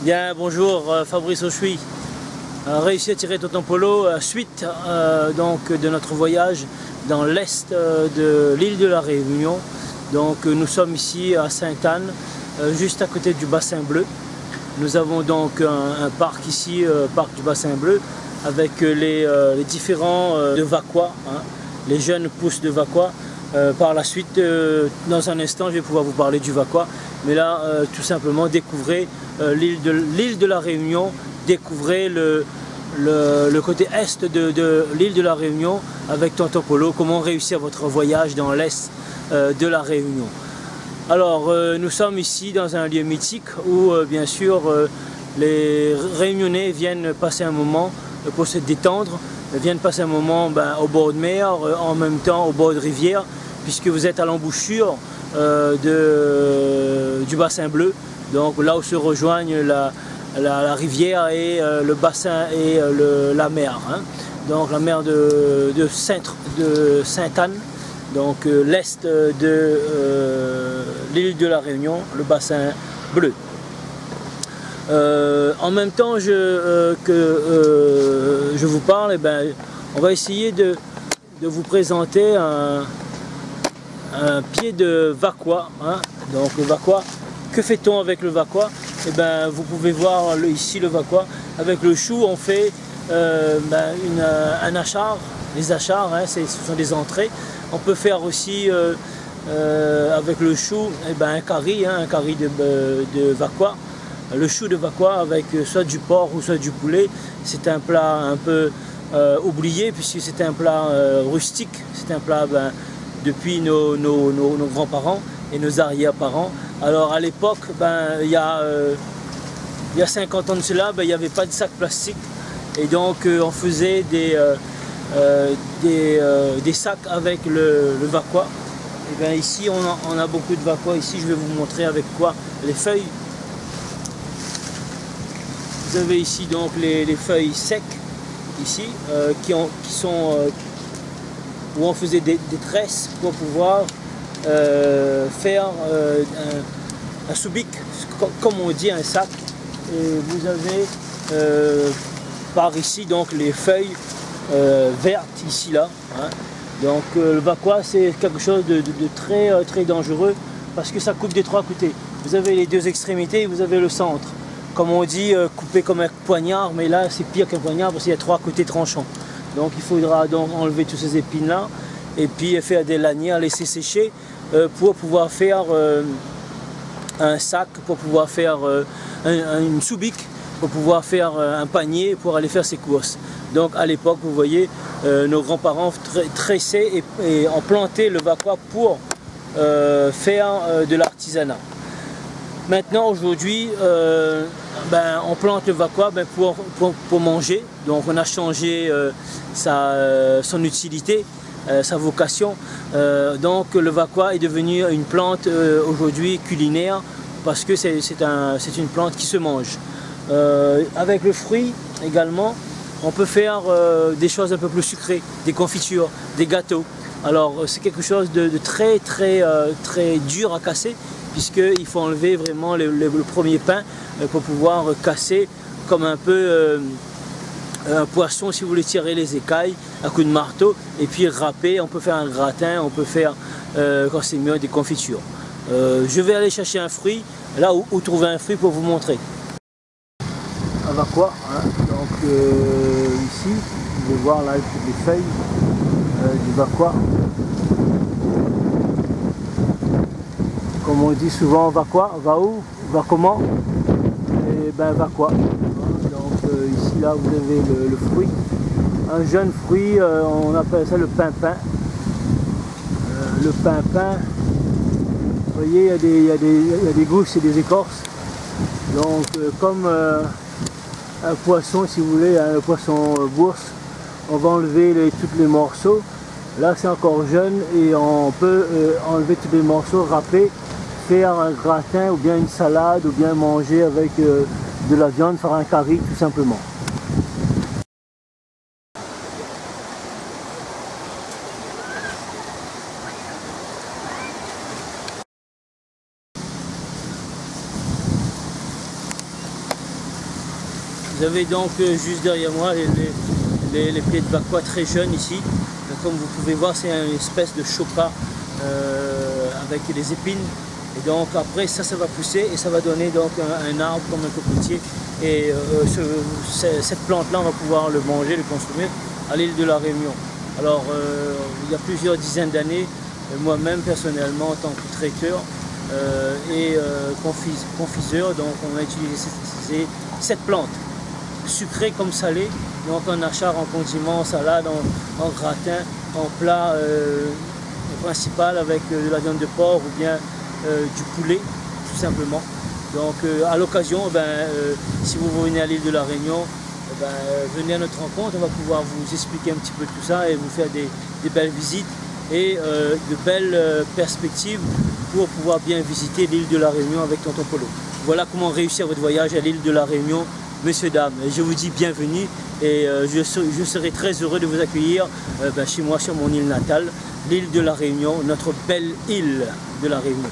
Bien, bonjour, Fabrice Auchuy. Réussi à tirer Tonton Polo suite donc, de notre voyage dans l'est de l'île de la Réunion. Donc nous sommes ici à Sainte-Anne, juste à côté du bassin bleu. Nous avons donc un parc ici, parc du bassin bleu, avec les différents de Vacois, hein, les jeunes pousses de Vacois. Par la suite, dans un instant, je vais pouvoir vous parler du Vacois. Mais là, tout simplement, découvrez l'île de la Réunion, découvrez le côté est de l'île de la Réunion avec Tonton Polo, comment réussir votre voyage dans l'est de la Réunion. Alors, nous sommes ici dans un lieu mythique où, bien sûr, les Réunionnais viennent passer un moment pour se détendre, viennent passer un moment au bord de mer, en même temps au bord de rivière, puisque vous êtes à l'embouchure du bassin bleu, donc là où se rejoignent la rivière et le bassin et la mer, hein. Donc la mer de Sainte-Anne, donc l'est de l'île de la Réunion, le bassin bleu. En même temps que je vous parle, on va essayer de vous présenter un pied de Vacois, hein. Donc le Vacois, que fait-on avec le Vacois? Vous pouvez voir ici le Vacois. Avec le chou, on fait un achar. Les achars, hein, ce sont des entrées. On peut faire aussi avec le chou un curry, hein, un curry de Vacois. Le chou de Vacois avec soit du porc ou soit du poulet. C'est un plat un peu oublié puisque c'est un plat rustique. C'est un plat depuis nos grands-parents et nos arrière-parents. Alors à l'époque, il y a 50 ans de cela, il n'y avait pas de sac plastique. Et donc on faisait des sacs avec le Vacois. Et ici on a beaucoup de Vacois. Ici je vais vous montrer avec quoi? Les feuilles. Vous avez ici donc les feuilles secs, ici, où on faisait des tresses pour pouvoir faire un soubik, comme on dit, un sac. Et vous avez par ici donc les feuilles vertes, ici là, hein. Donc le Vacois c'est quelque chose de très dangereux parce que ça coupe des trois côtés. Vous avez les deux extrémités et vous avez le centre. Comme on dit, couper comme un poignard, mais là c'est pire qu'un poignard parce qu'il y a trois côtés tranchants. Donc il faudra donc enlever toutes ces épines là et puis faire des lanières, laisser sécher pour pouvoir faire un sac, pour pouvoir faire une soubik, pour pouvoir faire un panier pour aller faire ses courses. Donc à l'époque, vous voyez, nos grands-parents tressaient et ont planté le Vacois pour faire de l'artisanat. Maintenant, aujourd'hui, on plante le Vacois pour manger. Donc on a changé son utilité, sa vocation. Donc le Vacois est devenu une plante aujourd'hui culinaire parce que c'est une plante qui se mange. Avec le fruit également, on peut faire des choses un peu plus sucrées, des confitures, des gâteaux. Alors c'est quelque chose de très dur à casser, puisqu'il faut enlever vraiment le premier pain pour pouvoir casser comme un peu un poisson, si vous voulez tirer les écailles à coup de marteau, et puis râper. On peut faire un gratin, on peut faire, quand c'est mieux, des confitures. Je vais aller chercher un fruit, là où trouver un fruit pour vous montrer. Un Vacois, hein. Donc ici, vous pouvez voir là les feuilles du Vacois. Comme on dit souvent, Vacois, va où? Va comment? Et Vacois. Donc ici là vous avez le fruit. Un jeune fruit, on appelle ça le pimpin. Le pimpin, vous voyez, il y a des gousses et des écorces. Donc comme un poisson, si vous voulez, un poisson bourse, on va enlever tous les morceaux. Là c'est encore jeune et on peut enlever tous les morceaux, râper, faire un gratin ou bien une salade ou bien manger avec de la viande, faire un curry tout simplement. Vous avez donc juste derrière moi les pieds de Bakwa très jeunes ici. Comme vous pouvez voir, c'est une espèce de choca avec les épines. Et donc après ça va pousser et ça va donner donc un arbre comme un cocotier. Et cette plante-là, on va pouvoir le manger, le consommer à l'île de la Réunion. Alors il y a plusieurs dizaines d'années, moi-même personnellement en tant que traiteur et confiseur, donc on a utilisé cette plante, sucrée comme salée, donc en achat, en condiment, en salade, en gratin, en plat principal avec de la viande de porc ou bien du poulet, tout simplement. Donc à l'occasion, si vous venez à l'île de la Réunion, venez à notre rencontre, on va pouvoir vous expliquer un petit peu tout ça et vous faire des belles visites et de belles perspectives pour pouvoir bien visiter l'île de la Réunion avec Tonton Polo. Voilà comment réussir votre voyage à l'île de la Réunion, messieurs, dames. Je vous dis bienvenue et je serai très heureux de vous accueillir chez moi, sur mon île natale, l'île de la Réunion, notre belle île de la Réunion.